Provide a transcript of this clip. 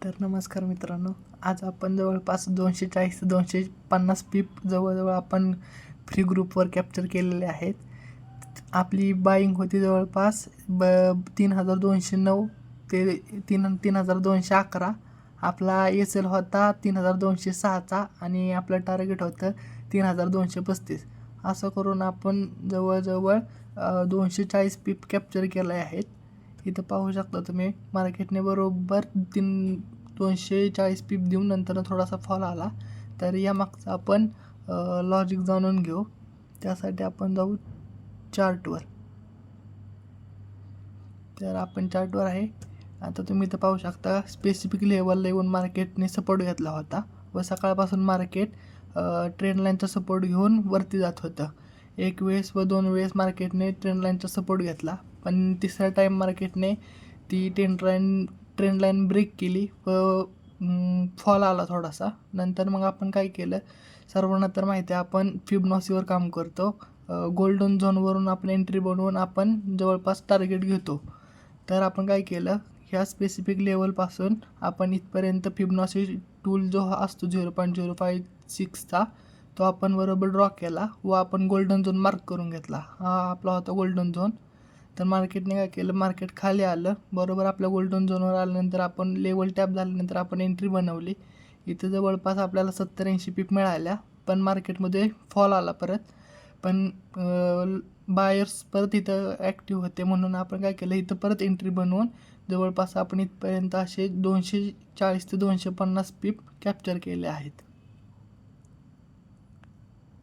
तर नमस्कार मित्रांनो, आज आपण जवळपास 240 ते 250 पीप जवळजवळ आपण फ्री ग्रुपवर कॅप्चर केलेले आहेत. आपली बाईंग होती जवळपास 3209 ते 3211. आपला एस एल होता 3206चा आणि आपलं टार्गेट होतं 3235. असं करून आपण जवळजवळ 240 पीप कॅप्चर केले आहेत. इथं पाहू शकता तुम्ही, मार्केटने बरोबर 240 पीप देऊन नंतर थोडासा फॉल आला. तर यामागचा आपण लॉजिक जाणून घेऊ. त्यासाठी आपण जाऊ चार्टवर. तर आपण चार्टवर आहे. आता तुम्ही इथं पाहू शकता, स्पेसिफिक लेवलला येऊन मार्केटने सपोर्ट घेतला होता व सकाळपासून मार्केट ट्रेंड लाईनचा सपोर्ट घेऊन वरती जात होतं. एक वेळेस व दोन वेळेस मार्केटने ट्रेंड लाईनचा सपोर्ट घेतला, पण तिसऱ्या टाईम मार्केटने ती ट्रेंड लाईन ब्रेक केली व फॉल आला थोडासा. नंतर मग आपण काय केलं, सर्वांना तर माहिती आहे आपण फिबोनाचीवर काम करतो. गोल्डन झोनवरून आपण एंट्री बनवून आपण जवळपास टार्गेट घेतो. तर आपण काय केलं, ह्या स्पेसिफिक लेवलपासून आपण इथपर्यंत फिबोनाची टूल जो असतो 0.056चा तो आपण बरोबर ड्रॉ केला व आपण गोल्डन झोन मार्क करून घेतला. हा आपला होता गोल्डन झोन. तर मार्केटने काय केलं, मार्केट खाली आलं, बरोबर आपल्या गोल्डन झोनवर आल्यानंतर आपण लेवल टॅप झाल्यानंतर आपण एंट्री बनवली. इथं जवळपास आपल्याला 70-80 पीप मिळाल्या, पण मार्केटमध्ये फॉल आला परत. पण बायर्स परत इथं ॲक्टिव्ह होते, म्हणून आपण काय केलं, इथं परत एंट्री बनवून जवळपास आपण इथपर्यंत असे 240 ते 250 पीप कॅप्चर केले आहेत.